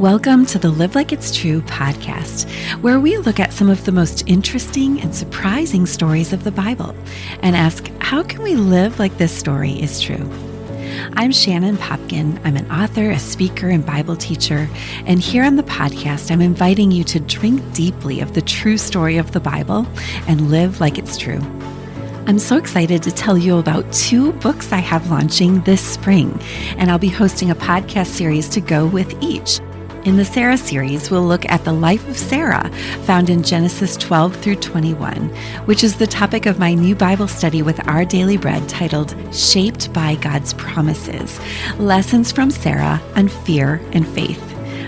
Welcome to the Live Like It's True podcast, where we look at some of the most interesting and surprising stories of the Bible and ask, how can we live like this story is true? I'm Shannon Popkin. I'm an author, a speaker, and Bible teacher. And here on the podcast, I'm inviting you to drink deeply of the true story of the Bible and live like it's true. I'm so excited to tell you about 2 books I have launching this spring, and I'll be hosting a podcast series to go with each. In the Sarah series, we'll look at the life of Sarah, found in Genesis 12 through 21, which is the topic of my new Bible study with Our Daily Bread titled Shaped by God's Promises, Lessons from Sarah on Fear and Faith.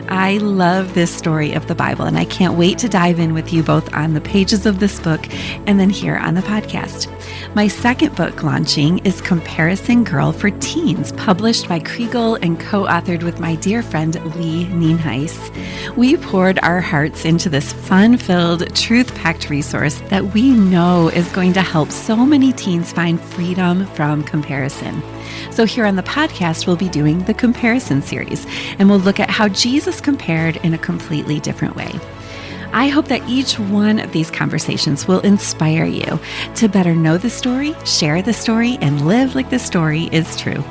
I love this story of the Bible, and I can't wait to dive in with you both on the pages of this book and then here on the podcast. My second book launching is Comparison Girl for Teens, published by Kriegel and co-authored with my dear friend Lee Nienhuis. We poured our hearts into this fun-filled, truth-packed resource that we know is going to help so many teens find freedom from comparison. So here on the podcast, we'll be doing the comparison series, and we'll look at how Jesus compared in a completely different way. I hope that each one of these conversations will inspire you to better know the story, share the story, and live like the story is true.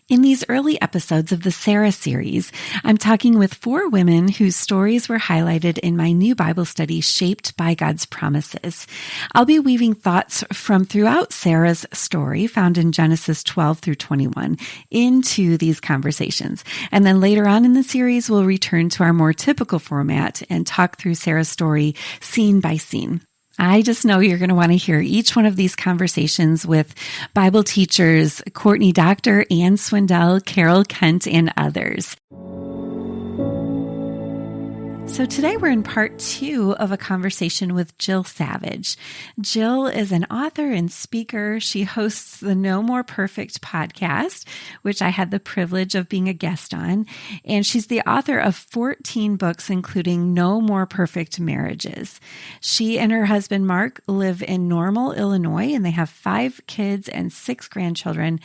In these early episodes of the Sarah series, I'm talking with 4 women whose stories were highlighted in my new Bible study, Shaped by God's Promises. I'll be weaving thoughts from throughout Sarah's story, found in Genesis 12 through 21, into these conversations. And then later on in the series, we'll return to our more typical format and talk through Sarah's story scene by scene. I just know you're going to want to hear each one of these conversations with Bible teachers Courtney Doctor, Ann Swindell, Carol Kent, and others. So today we're in part 2 of a conversation with Jill Savage. Jill is an author and speaker. She hosts the No More Perfect podcast, which I had the privilege of being a guest on. And she's the author of 14 books, including No More Perfect Marriages. She and her husband, Mark, live in Normal, Illinois, and they have 5 kids and 6 grandchildren.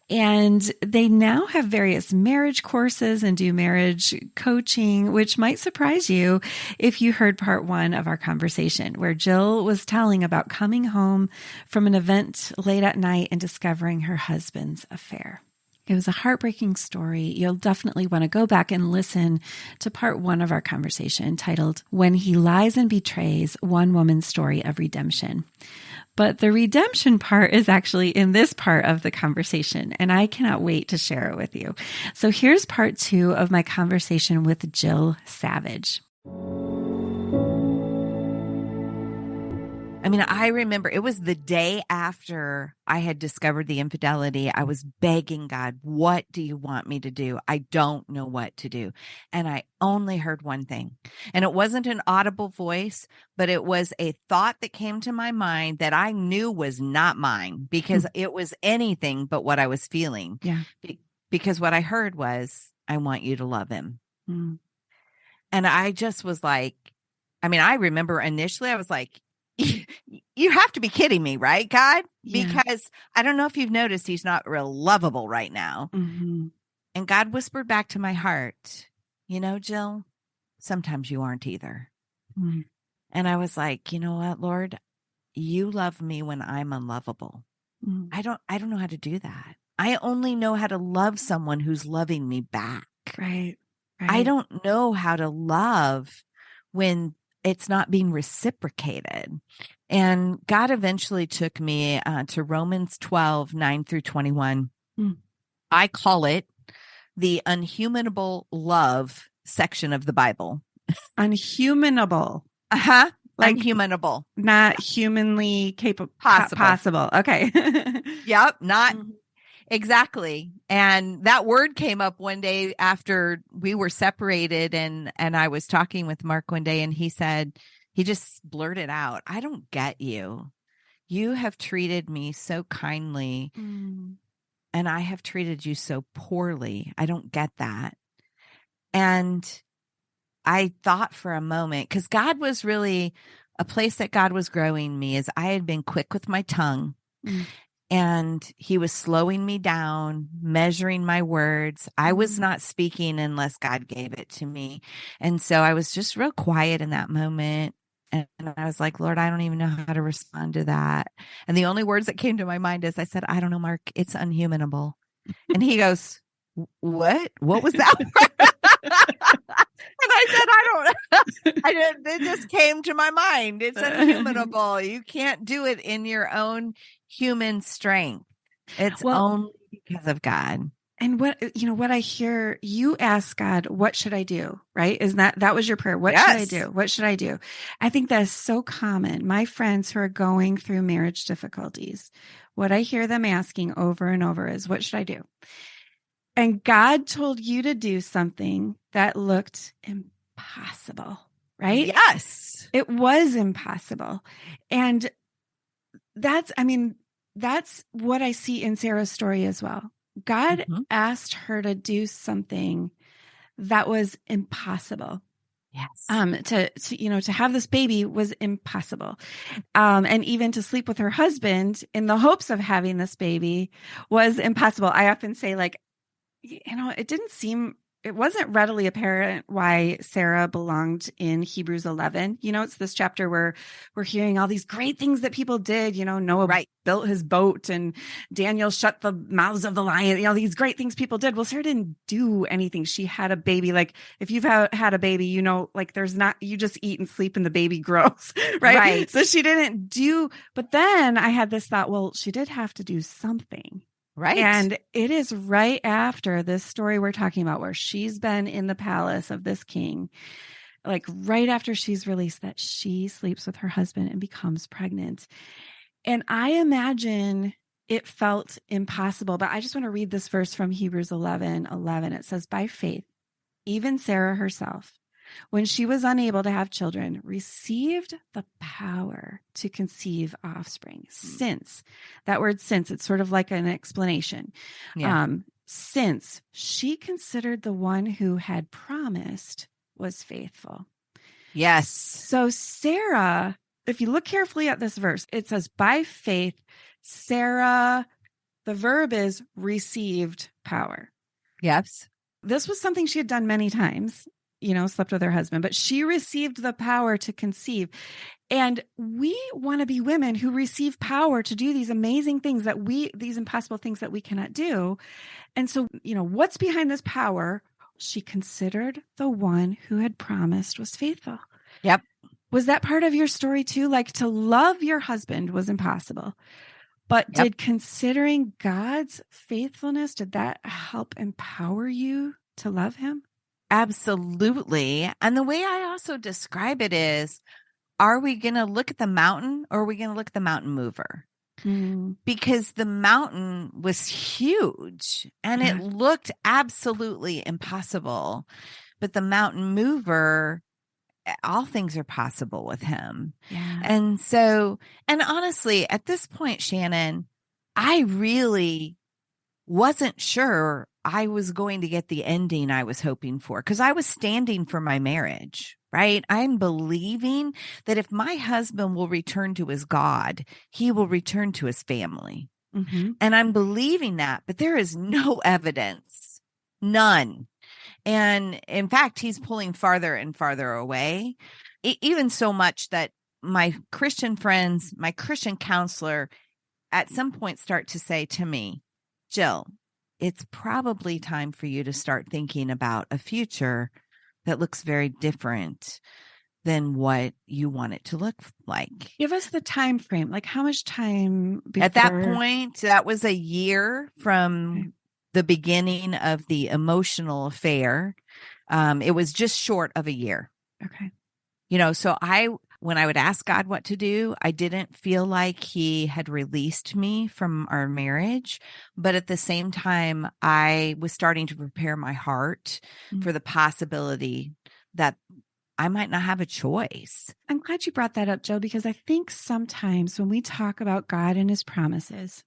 And they now have various marriage courses and do marriage coaching, which might surprise you if you heard part 1 of our conversation, where Jill was telling about coming home from an event late at night and discovering her husband's affair. It was a heartbreaking story. You'll definitely want to go back and listen to part 1 of our conversation titled, When He Lies and Betrays, One Woman's Story of Redemption. But the redemption part is actually in this part of the conversation, and I cannot wait to share it with you. So here's part 2 of my conversation with Jill Savage. I mean, I remember it was the day after I had discovered the infidelity. I was begging God, what do you want me to do? I don't know what to do. And I only heard one thing. And it wasn't an audible voice, but it was a thought that came to my mind that I knew was not mine because it was anything but what I was feeling. Yeah. Because what I heard was, I want you to love him. Mm. And I just was like, I mean, I remember initially I was like, you have to be kidding me, right, God? Yeah. Because I don't know if you've noticed he's not real lovable right now. Mm-hmm. And God whispered back to my heart, you know, Jill, sometimes you aren't either. Mm. And I was like, you know what, Lord, you love me when I'm unlovable. Mm. I don't know how to do that. I only know how to love someone who's loving me back. Right. I don't know how to love when it's not being reciprocated. And God eventually took me to Romans 12, 9 through 21. Mm. I call it the unhumanable love section of the Bible. Unhumanable. Like unhumanable. Not humanly capable. Possible. Okay. Yep. Not exactly. And that word came up one day after we were separated, and I was talking with Mark one day, and he said, he just blurted out, I don't get you. You have treated me so kindly, and I have treated you so poorly. I don't get that. And I thought for a moment, because God was really a place that God was growing me is I had been quick with my tongue. Mm. And he was slowing me down, measuring my words. I was Mm. not speaking unless God gave it to me. And so I was just real quiet in that moment. And I was like, Lord, I don't even know how to respond to that. And the only words that came to my mind is I said, I don't know, Mark, it's unhumanable. And he goes, what? What was that? And I said, I don't, I didn't, it just came to my mind. It's unhumanable. You can't do it in your own human strength. It's Well, only because of God. and what I hear you ask God, what should I do? Right? Isn't that was your prayer? What should I do? Yes. What should I do? I think that is so common. My friends who are going through marriage difficulties, what I hear them asking over and over is, what should I do? And God told you to do something that looked impossible, right? Yes. It was impossible. And that's what I see in Sarah's story as well. God Mhm. asked her to do something that was impossible. Yes. To have this baby was impossible. And even to sleep with her husband in the hopes of having this baby was impossible. I often say, like, it wasn't readily apparent why Sarah belonged in Hebrews 11. It's this chapter where we're hearing all these great things that people did. Noah built his boat and Daniel shut the mouths of the lion, these great things people did. Well, Sarah didn't do anything. She had a baby. Like, if you've had a baby, like you just eat and sleep and the baby grows, right? Right. So she didn't but then I had this thought, well, she did have to do something. Right. And it is right after this story we're talking about, where she's been in the palace of this king, like right after she's released, that she sleeps with her husband and becomes pregnant. And I imagine it felt impossible, but I just want to read this verse from Hebrews 11:11. It says, by faith, even Sarah herself, when she was unable to have children, received the power to conceive offspring. Since, that word since, it's sort of like an explanation. Yeah. Since she considered the one who had promised was faithful. Yes. So Sarah, if you look carefully at this verse, it says, by faith, Sarah, the verb is received power. Yes. This was something she had done many times, slept with her husband, but she received the power to conceive. And we want to be women who receive power to do these amazing things these impossible things that we cannot do. And so, what's behind this power? She considered the one who had promised was faithful. Yep. Was that part of your story too? Like, to love your husband was impossible. But did considering God's faithfulness, did that help empower you to love him? Absolutely. And the way I also describe it is, are we going to look at the mountain or are we going to look at the mountain mover? Because the mountain was huge and it looked absolutely impossible. But the mountain mover, all things are possible with him. Yeah. And so, and honestly, at this point, Shannon, I really wasn't sure I was going to get the ending I was hoping for, because I was standing for my marriage, right? I'm believing that if my husband will return to his God, he will return to his family. Mm-hmm. And I'm believing that, but there is no evidence, none. And in fact, he's pulling farther and farther away, even so much that my Christian friends, my Christian counselor, at some point start to say to me, Jill, it's probably time for you to start thinking about a future that looks very different than what you want it to look like. Give us the time frame. Like, how much time before? At that point, that was a year from the beginning of the emotional affair. It was just short of a year. Okay. So when I would ask God what to do, I didn't feel like he had released me from our marriage. But at the same time, I was starting to prepare my heart for the possibility that I might not have a choice. I'm glad you brought that up, Jill, because I think sometimes when we talk about God and his promises,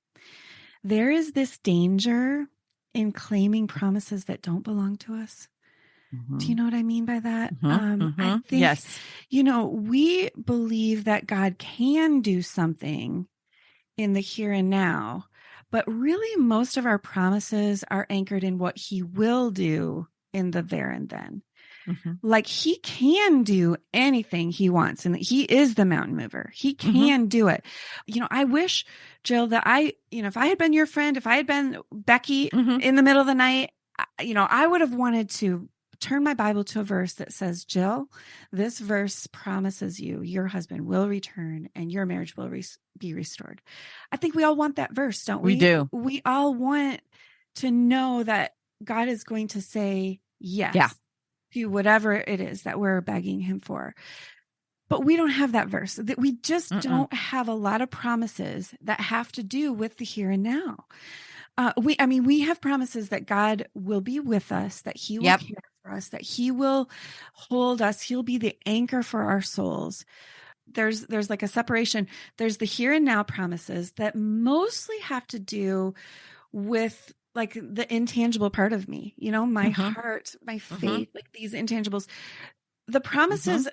there is this danger in claiming promises that don't belong to us. Do you know what I mean by that? I think, Yes. We believe that God can do something in the here and now, but really most of our promises are anchored in what he will do in the there and then. Like he can do anything he wants, and he is the mountain mover. He can do it. I wish, Jill, that if I had been your friend, if I had been Becky in the middle of the night, I would have wanted to turn my Bible to a verse that says, Jill, this verse promises you, your husband will return and your marriage will be restored. I think we all want that verse, don't we? We do. We all want to know that God is going to say yes to whatever it is that we're begging him for. But we don't have that verse. That we just don't have a lot of promises that have to do with the here and now. We have promises that God will be with us, that he will care for us, that he will hold us. He'll be the anchor for our souls. There's like a separation. There's the here and now promises that mostly have to do with like the intangible part of me, my heart, my faith, like these intangibles, the promises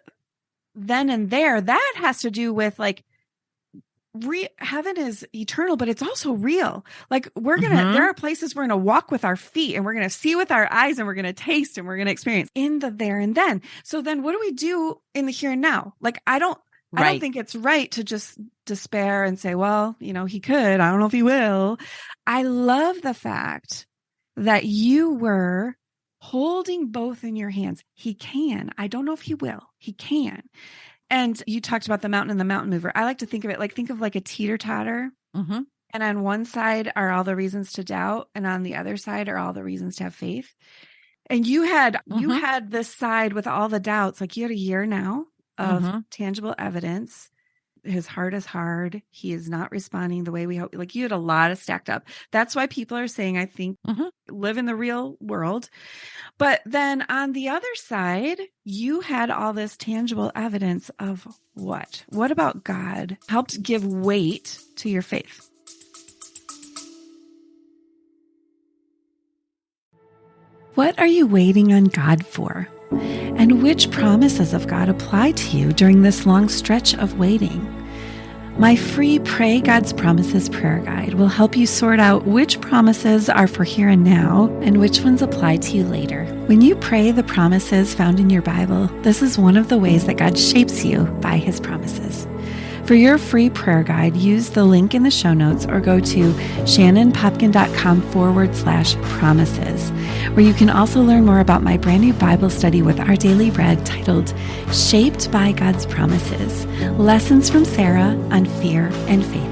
then and there, that has to do with like heaven is eternal, but it's also real. Like there are places we're going to walk with our feet and we're going to see with our eyes and we're going to taste and we're going to experience in the there and then. So then what do we do in the here and now? Like, I don't think it's right to just despair and say, well, he could, I don't know if he will. I love the fact that you were holding both in your hands. He can. I don't know if he will. He can. And you talked about the mountain and the mountain mover. I like to think of it like a teeter-totter. And on one side are all the reasons to doubt. And on the other side are all the reasons to have faith. And you had this side with all the doubts. Like you had a year now of tangible evidence. His heart is hard. He is not responding the way we hope. Like you had a lot of stacked up. That's why people are saying, I think, live in the real world. But then on the other side, you had all this tangible evidence of what? What about God helped give weight to your faith? What are you waiting on God for? And which promises of God apply to you during this long stretch of waiting? My free Pray God's Promises prayer guide will help you sort out which promises are for here and now and which ones apply to you later. When you pray the promises found in your Bible, this is one of the ways that God shapes you by his promises. For your free prayer guide, use the link in the show notes or go to shannonpopkin.com/promises, where you can also learn more about my brand new Bible study with Our Daily Bread titled Shaped by God's Promises, Lessons from Sarah on Fear and Faith.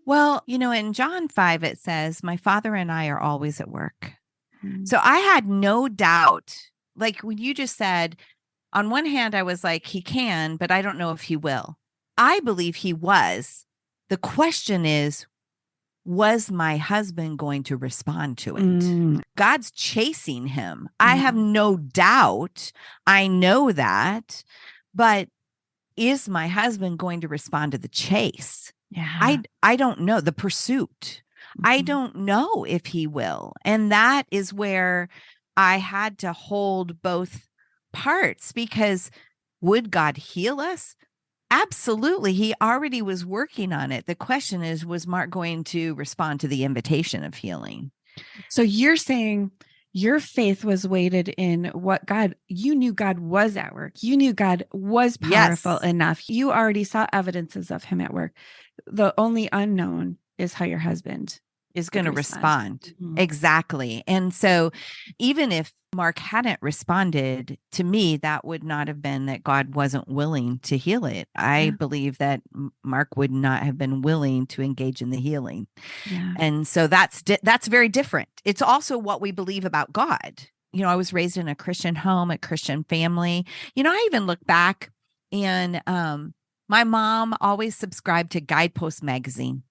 Well, in John 5, it says, my Father and I are always at work. So I had no doubt. Like when you just said, on one hand, I was like, he can, but I don't know if he will. I believe he was. The question is, was my husband going to respond to it? God's chasing him. I have no doubt. I know that. But is my husband going to respond to the chase? Yeah. I don't know. The pursuit. I don't know if he will. And that is where I had to hold both parts, because would God heal us? Absolutely. He already was working on it. The question is, was Mark going to respond to the invitation of healing? So you're saying your faith was weighted in what you knew God was at work. You knew God was powerful enough. You already saw evidences of him at work. The only unknown is how your husband is going to respond. Exactly. And so even if Mark hadn't responded, to me, that would not have been that God wasn't willing to heal it. I believe that Mark would not have been willing to engage in the healing. Yeah. And so that's very different. It's also what we believe about God. I was raised in a Christian home, a Christian family. I even look back and my mom always subscribed to Guidepost magazine.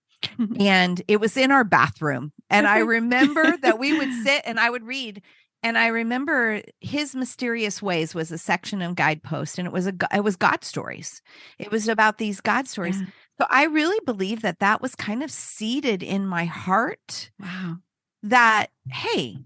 And it was in our bathroom. And I remember that we would sit and I would read, And I remember His Mysterious Ways was a section of Guidepost, and it was God stories. It was about these God stories. Yeah. So I really believe that was kind of seeded in my heart Wow. that, hey,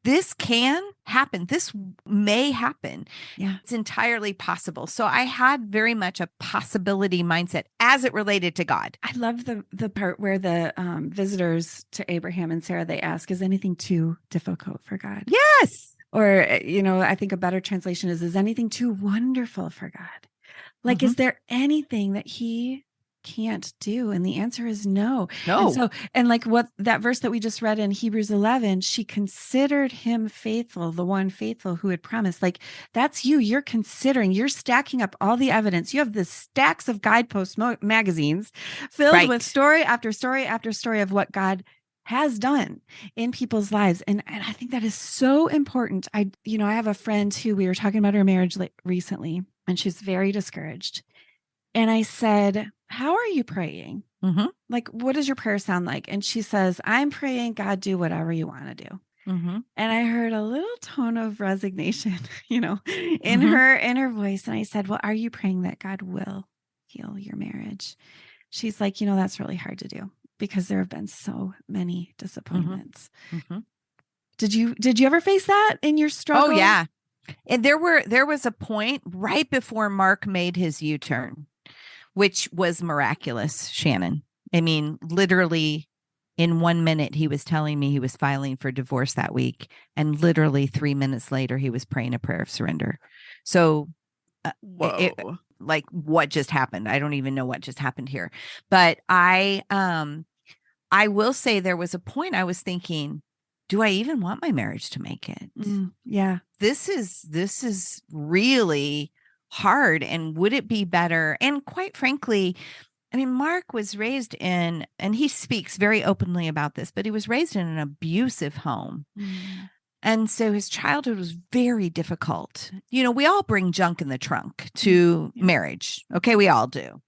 this can happen. This may happen. Yeah. It's entirely possible. So I had very much a possibility mindset as it related to God. I love the part where the visitors to Abraham and Sarah, they ask, is anything too difficult for God? Yes. Or, I think a better translation is anything too wonderful for God? Like, is there anything that he can't do? And the answer is no. No. And so, and like what that verse that we just read in Hebrews 11, she considered him faithful, the one faithful who had promised. Like, that's you. You're considering, you're stacking up all the evidence. You have the stacks of Guidepost magazines filled with story after story after story of what God has done in people's lives. And I think that is so important. I have a friend who, we were talking about her marriage recently, and she's very discouraged. And I said, how are you praying? Like, what does your prayer sound like? And she says, I'm praying, God, do whatever you want to do. And I heard a little tone of resignation, in her voice. And I said, well, are you praying that God will heal your marriage? She's like, that's really hard to do because there have been so many disappointments. Did you ever face that in your struggle? Oh, yeah. And there was a point right before Mark made his U-turn, which was miraculous, Shannon. I mean, literally in 1 minute, he was telling me he was filing for divorce that week. And literally 3 minutes later, he was praying a prayer of surrender. So like what just happened? I don't even know what just happened here. But I will say there was a point I was thinking, do I even want my marriage to make it? Yeah. This is really hard. And would it be better? And quite frankly, I mean, Mark was raised in, and he speaks very openly about this, but he was raised in an abusive home. And so his childhood was very difficult. We all bring junk in the trunk to marriage. Okay, we all do.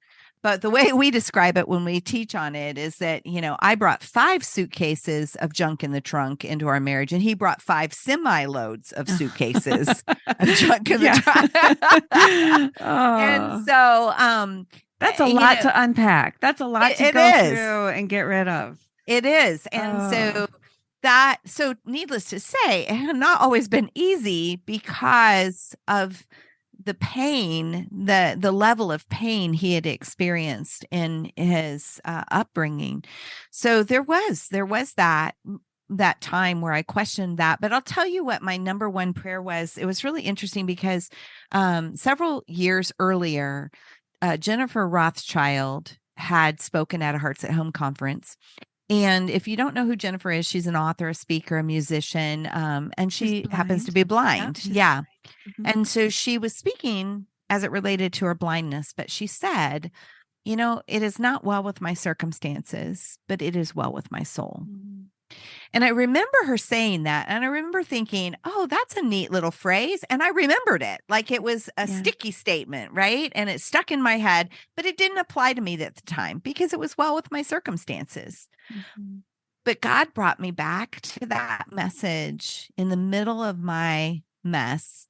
But the way we describe it when we teach on it is that, I brought 5 suitcases of junk in the trunk into our marriage, and he brought 5 semi-loads of suitcases of junk in the trunk. And so, that's a lot to unpack. That's a lot to go through and get rid of. It is. And so needless to say, it had not always been easy because of the pain, the level of pain he had experienced in his upbringing. So there was that time where I questioned that. But I'll tell you what my number one prayer was. It was really interesting because several years earlier, Jennifer Rothschild had spoken at a Hearts at Home conference. And if you don't know who Jennifer is, she's an author, a speaker, a musician, and she happens to be blind. Yeah. And so she was speaking as it related to her blindness, but she said, it is not well with my circumstances, but it is well with my soul. And I remember her saying that. And I remember thinking, oh, that's a neat little phrase. And I remembered it like it was a sticky statement, right? And it stuck in my head, but it didn't apply to me at the time because it was well with my circumstances. But God brought me back to that message in the middle of my mess.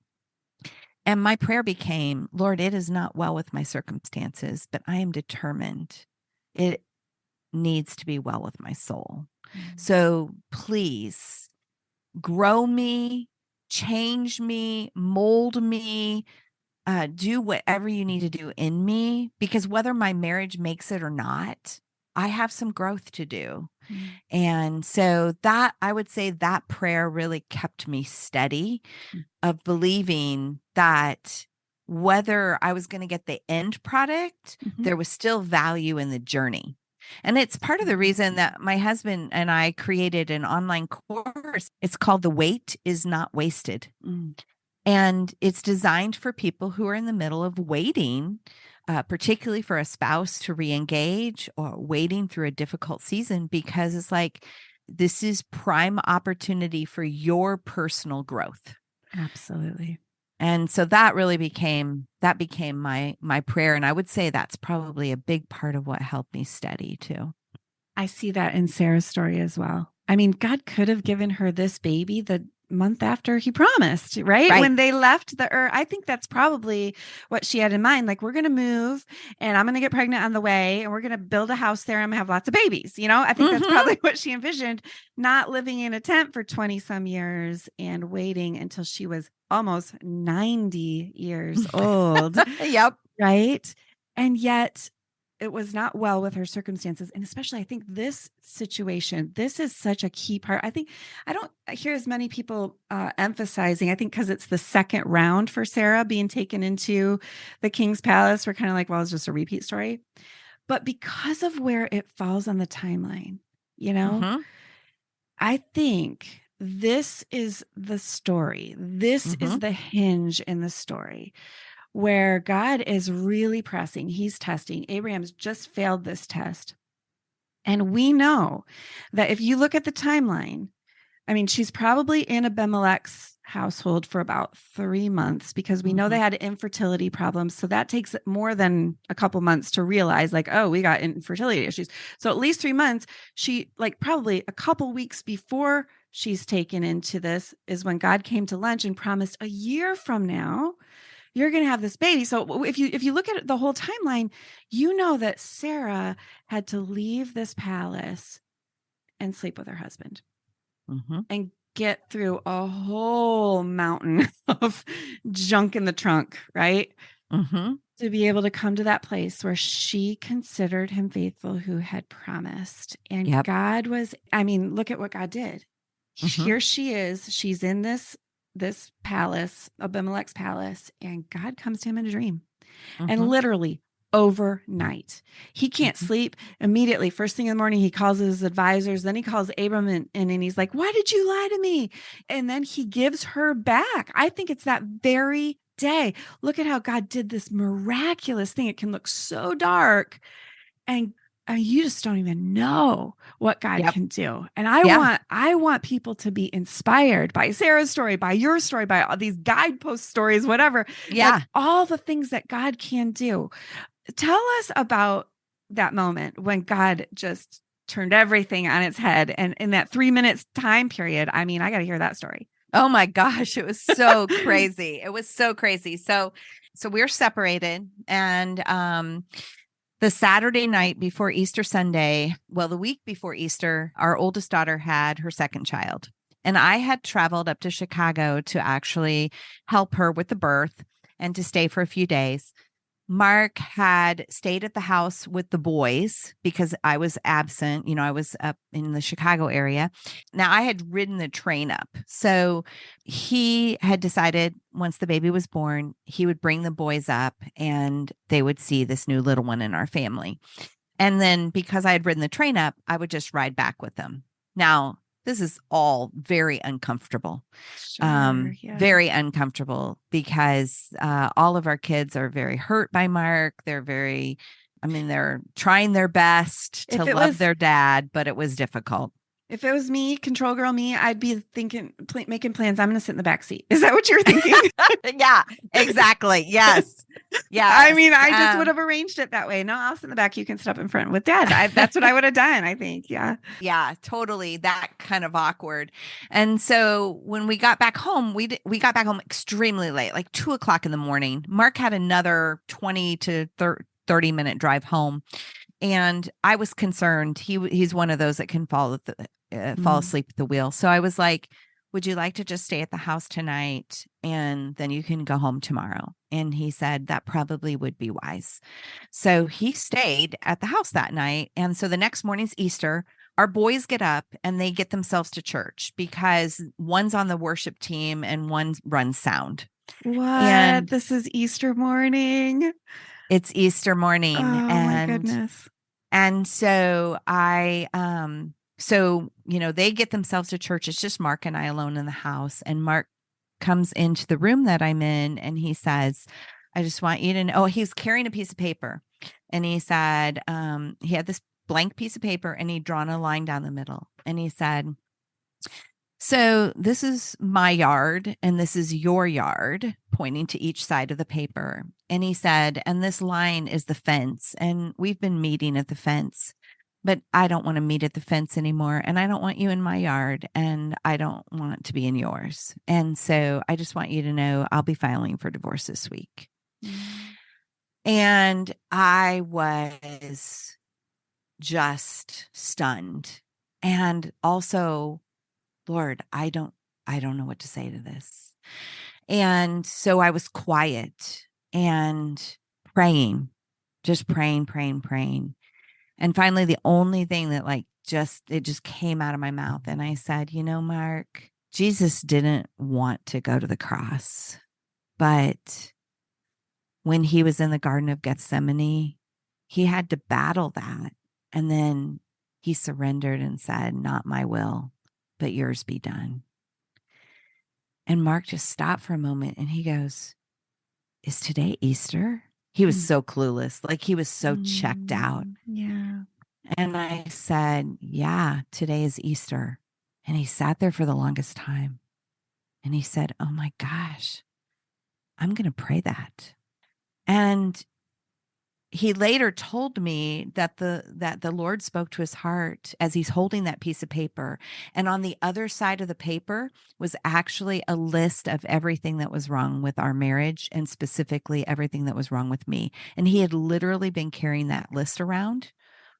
And my prayer became, Lord, it is not well with my circumstances, but I am determined. It needs to be well with my soul. So please grow me, change me, mold me, do whatever you need to do in me, because whether my marriage makes it or not, I have some growth to do. And so that, I would say that prayer really kept me steady of believing that whether I was going to get the end product, there was still value in the journey. And it's part of the reason that my husband and I created an online course. It's called The Wait is Not Wasted. And it's designed for people who are in the middle of waiting, particularly for a spouse to reengage or waiting through a difficult season, because it's like, this is prime opportunity for your personal growth. Absolutely. And so that really became my prayer. And I would say that's probably a big part of what helped me steady too. I see that in Sarah's story as well. I mean, God could have given her this baby, the month after he promised, right? Right. When they left the earth. I think that's probably what she had in mind. Like, we're going to move and I'm going to get pregnant on the way and we're going to build a house there and I'm going to have lots of babies. I think that's Mm-hmm. probably what she envisioned, not living in a tent for 20 some years and waiting until she was almost 90 years old. Yep. Right. And yet it was not well with her circumstances. And especially, I think this situation, this is such a key part. I don't hear as many people emphasizing, I think because it's the second round for Sarah being taken into the king's palace, we're kind of like, well, it's just a repeat story. But because of where it falls on the timeline, Mm-hmm. I think this is the story. This Mm-hmm. is the hinge in the story where God is really pressing. He's testing. Abraham's just failed this test. And we know that if you look at the timeline, I mean, she's probably in Abimelech's household for about 3 months because we know Mm-hmm. they had infertility problems. So that takes more than a couple months to realize, like, oh, we got infertility issues. So at least 3 months. She, like, probably a couple weeks before she's taken into this is when God came to lunch and promised a year from now you're going to have this baby. So if you look at the whole timeline, you know that Sarah had to leave this palace and sleep with her husband Mm-hmm. and get through a whole mountain of junk in the trunk, right? Mm-hmm. To be able to come to that place where she considered him faithful who had promised. And Yep. God was, I mean, look at what God did. Mm-hmm. Here she is. She's in this palace, Abimelech's palace, and God comes to him in a dream. And Mm-hmm. literally overnight, he can't Mm-hmm. sleep. Immediately, first thing in the morning, he calls his advisors. Then he calls Abram and he's like, why did you lie to me? And then he gives her back. I think it's that very day. Look at how God did this miraculous thing. It can look so dark and you just don't even know what God Yep. can do. And Yeah. I want people to be inspired by Sarah's story, by your story, by all these guidepost stories, whatever, like Yeah. all the things that God can do. Tell us about that moment when God just turned everything on its head. And in that 3 minutes time period, I mean, I got to hear that story. Oh my gosh, it was so crazy. It was so crazy. So we're separated and the Saturday night before Easter Sunday, well, the week before Easter, our oldest daughter had her second child. And I had traveled up to Chicago to actually help her with the birth and to stay for a few days. Mark had stayed at the house with the boys because I was absent. I was up in the Chicago area. Now I had ridden the train up. So he had decided once the baby was born, he would bring the boys up and they would see this new little one in our family. And then because I had ridden the train up, I would just ride back with them. Now, this is all very uncomfortable. Sure. Yeah. Very uncomfortable because all of our kids are very hurt by Mark. They're trying their best to love their dad, but it was difficult. If it was me, control girl me, I'd be thinking, making plans. I'm going to sit in the back seat. Is that what you're thinking? Yeah, exactly. Yes. Yeah. I mean, I just would have arranged it that way. No, I'll sit in the back. You can sit up in front with dad. That's what I would have done, I think. Yeah. Yeah, totally. That kind of awkward. And so when we got back home, we got back home extremely late, like 2:00 in the morning. Mark had another 20 to 30-minute drive home. And I was concerned. He's one of those that can fall asleep at the wheel. So I was like, would you like to just stay at the house tonight and then you can go home tomorrow? And he said that probably would be wise. So he stayed at the house that night. And so the next morning's Easter, our boys get up and they get themselves to church because one's on the worship team and one runs sound. What? And this is Easter morning. It's Easter morning. Oh my goodness. And so they get themselves to church. It's just Mark and I alone in the house. And Mark comes into the room that I'm in and he says, I just want you to know, he's carrying a piece of paper. And he said, he had this blank piece of paper and he'd drawn a line down the middle. And he said, so this is my yard and this is your yard, pointing to each side of the paper. And he said, and this line is the fence. And we've been meeting at the fence. but I don't want to meet at the fence anymore. And I don't want you in my yard, and I don't want to be in yours. And so I just want you to know I'll be filing for divorce this week. Mm. And I was just stunned. And also, Lord, I don't know what to say to this. And so I was quiet and praying, just praying, praying, praying. And finally, the only thing that it just came out of my mouth. And I said, Mark, Jesus didn't want to go to the cross, but when he was in the Garden of Gethsemane, he had to battle that. And then he surrendered and said, not my will, but yours be done. And Mark just stopped for a moment and he goes, is today Easter? He was so clueless. Like he was so checked out. Yeah. And I said, yeah, today is Easter. And he sat there for the longest time. And he said, oh my gosh, I'm going to pray that. And he later told me that the Lord spoke to his heart as he's holding that piece of paper. And on the other side of the paper was actually a list of everything that was wrong with our marriage, and specifically everything that was wrong with me. And he had literally been carrying that list around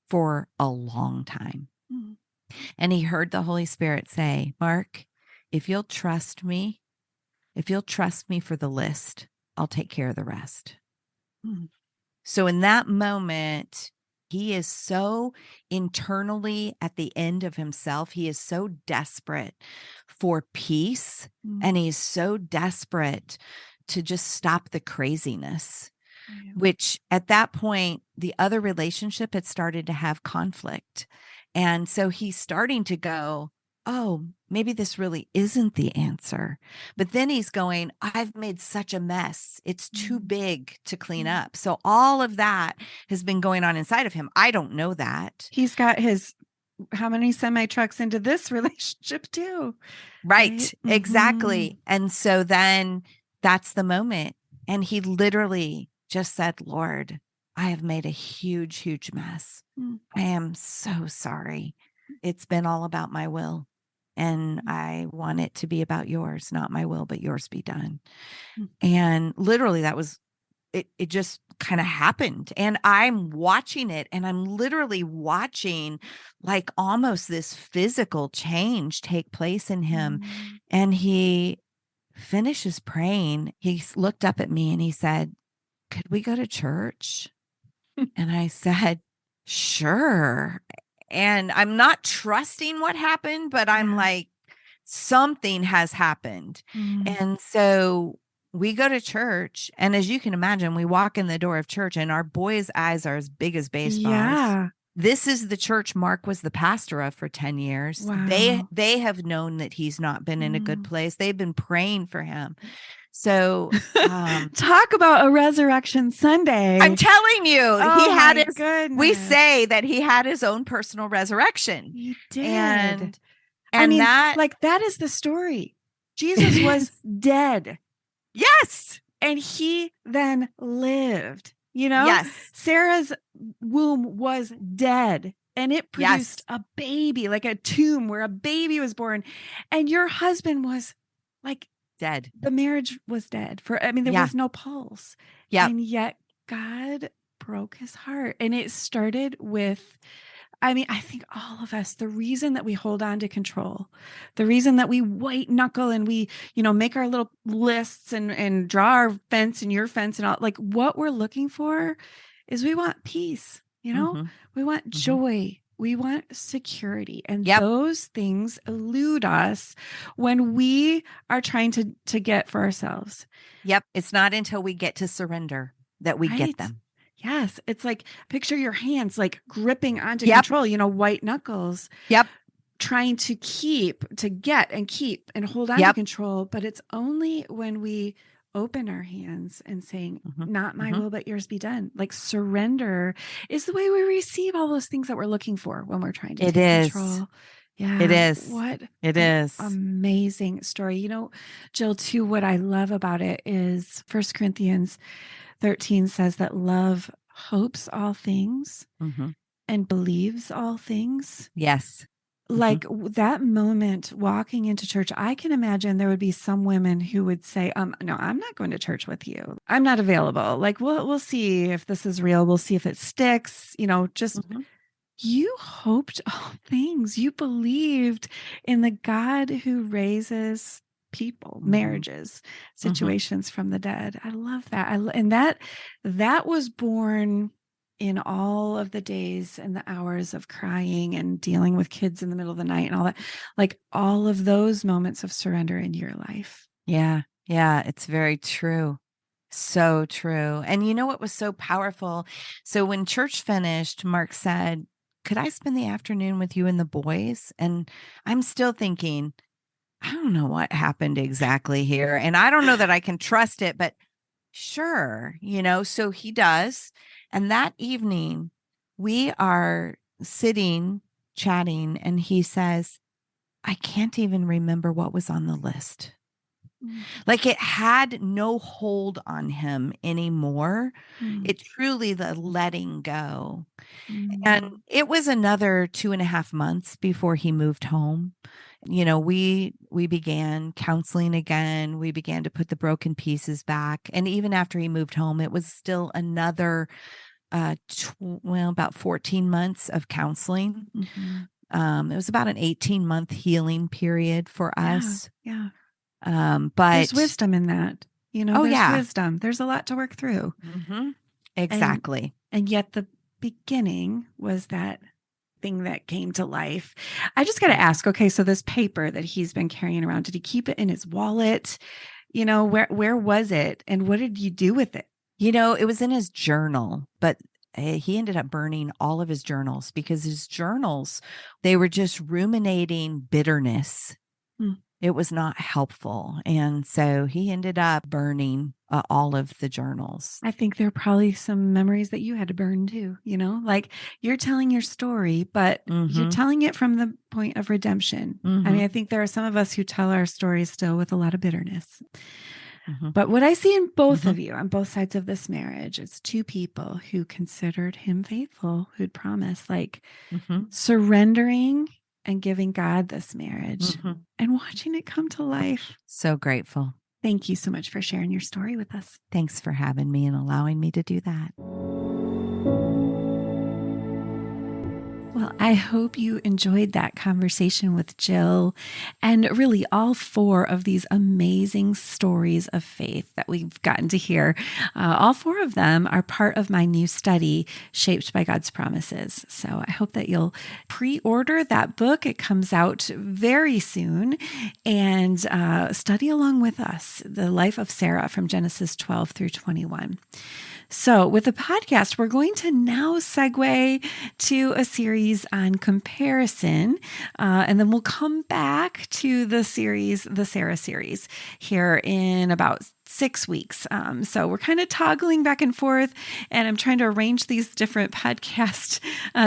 for a long time. Mm. And he heard the Holy Spirit say, Mark, if you'll trust me for the list, I'll take care of the rest. Mm. So in that moment, he is so internally at the end of himself. He is so desperate for peace, and he's so desperate to just stop the craziness, which at that point, the other relationship had started to have conflict. And so he's starting to go, oh, maybe this really isn't the answer. But then he's going, I've made such a mess. It's too big to clean up. So all of that has been going on inside of him. I don't know that. He's got how many semi trucks into this relationship too? Right? Exactly. And so then that's the moment. And he literally just said, Lord, I have made a huge, huge mess. I am so sorry. It's been all about my will. And I want it to be about yours, not my will, but yours be done. And literally that was, it just kind of happened. And I'm watching it, and I'm literally watching like almost this physical change take place in him. And he finishes praying. He looked up at me and he said, could we go to church? And I said, sure. And I'm not trusting what happened, but I'm like, something has happened. And so we go to church. And as you can imagine, we walk in the door of church and our boys' eyes are as big as baseballs. Yeah. This is the church Mark was the pastor of for 10 years. Wow. They have known that he's not been in a good place. They've been praying for him. So talk about a resurrection Sunday. I'm telling you, he had his, goodness. we say that he had his own personal resurrection. He did. And I mean, that is the story. Jesus was dead. Yes. And he then lived, Yes. Sarah's womb was dead, and it produced a baby, like a tomb where a baby was born. And your husband was like dead. The marriage was dead there was no pulse. Yeah. And yet God broke his heart. And it started with, I think all of us, the reason that we hold on to control, the reason that we white knuckle and we, make our little lists and draw our fence and your fence and all, like what we're looking for is we want peace, we want joy. We want security, and those things elude us when we are trying to get for ourselves. Yep. It's not until we get to surrender that we get them. Yes. It's like, picture your hands like gripping onto control, white knuckles. Yep. Trying to get and keep and hold on to control. But it's only when we open our hands and saying, not my will, but yours be done. Like surrender is the way we receive all those things that we're looking for when we're trying to take control. Yeah. It is. What it is. Amazing story. Jill, too, what I love about it is 1 Corinthians 13 says that love hopes all things and believes all things. Yes. Like that moment walking into church, I can imagine there would be some women who would say, no, I'm not going to church with you. I'm not available. Like, we'll see if this is real. We'll see if it sticks, just you hoped all things. You believed in the God who raises people, marriages, situations from the dead. I love that. And that was born in all of the days and the hours of crying and dealing with kids in the middle of the night and all that, like all of those moments of surrender in your life. Yeah. Yeah. It's very true. So true. And you know what was so powerful? So when church finished, Mark said, "Could I spend the afternoon with you and the boys?" And I'm still thinking, I don't know what happened exactly here. And I don't know that I can trust it, but sure, so he does. And that evening, we are sitting, chatting, and he says, "I can't even remember what was on the list." Like it had no hold on him anymore. It truly the letting go. And it was another 2.5 months before he moved home. We began counseling again. We began to put the broken pieces back. And even after he moved home, it was still another about 14 months of counseling. It was about an 18-month healing period for us. Yeah. But there's wisdom in that. There's wisdom. There's a lot to work through. Exactly. And yet the beginning was that thing that came to life. I just got to ask, okay, so this paper that he's been carrying around, did he keep it in his wallet? Where was it? And what did you do with it? It was in his journal, but he ended up burning all of his journals because his journals, they were just ruminating bitterness. It was not helpful. And so he ended up burning all of the journals. I think there are probably some memories that you had to burn too, like you're telling your story, but you're telling it from the point of redemption. I mean, I think there are some of us who tell our stories still with a lot of bitterness. But what I see in both of you, on both sides of this marriage, it's two people who considered him faithful, who'd promised, like surrendering and giving God this marriage and watching it come to life. So grateful. Thank you so much for sharing your story with us. Thanks for having me and allowing me to do that. Well, I hope you enjoyed that conversation with Jill and really all 4 of these amazing stories of faith that we've gotten to hear. All 4 of them are part of my new study, Shaped by God's Promises. So I hope that you'll pre-order that book. It comes out very soon, and study along with us, the life of Sarah from Genesis 12 through 21. So with the podcast, we're going to now segue to a series on comparison, and then we'll come back to the Sarah series here in about 6 weeks. So we're kind of toggling back and forth, and I'm trying to arrange these different podcast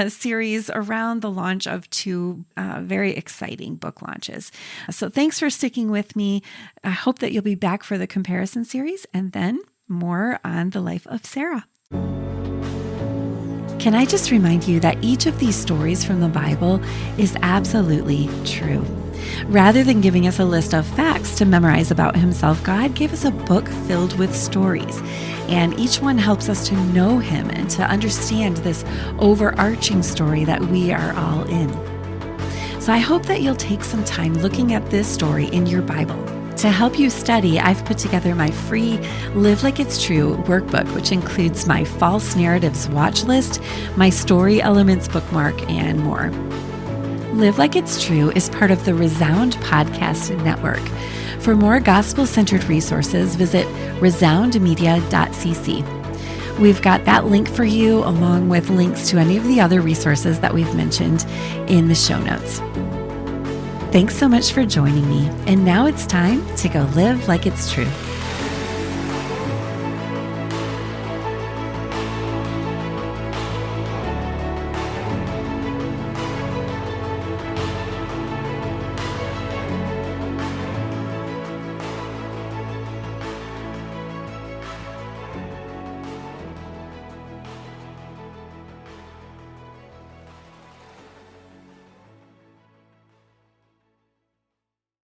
series around the launch of 2 very exciting book launches. So thanks for sticking with me. I hope that you'll be back for the comparison series, and then more on the life of Sarah. Can I just remind you that each of these stories from the Bible is absolutely true? Rather than giving us a list of facts to memorize about himself, God gave us a book filled with stories, and each one helps us to know him and to understand this overarching story that we are all in. So I hope that you'll take some time looking at this story in your Bible. To help you study, I've put together my free Live Like It's True workbook, which includes my false narratives watch list, my story elements bookmark, and more. Live Like It's True is part of the Resound Podcast Network. For more gospel-centered resources, visit resoundmedia.cc. We've got that link for you, along with links to any of the other resources that we've mentioned in the show notes. Thanks so much for joining me. And now it's time to go live like it's true.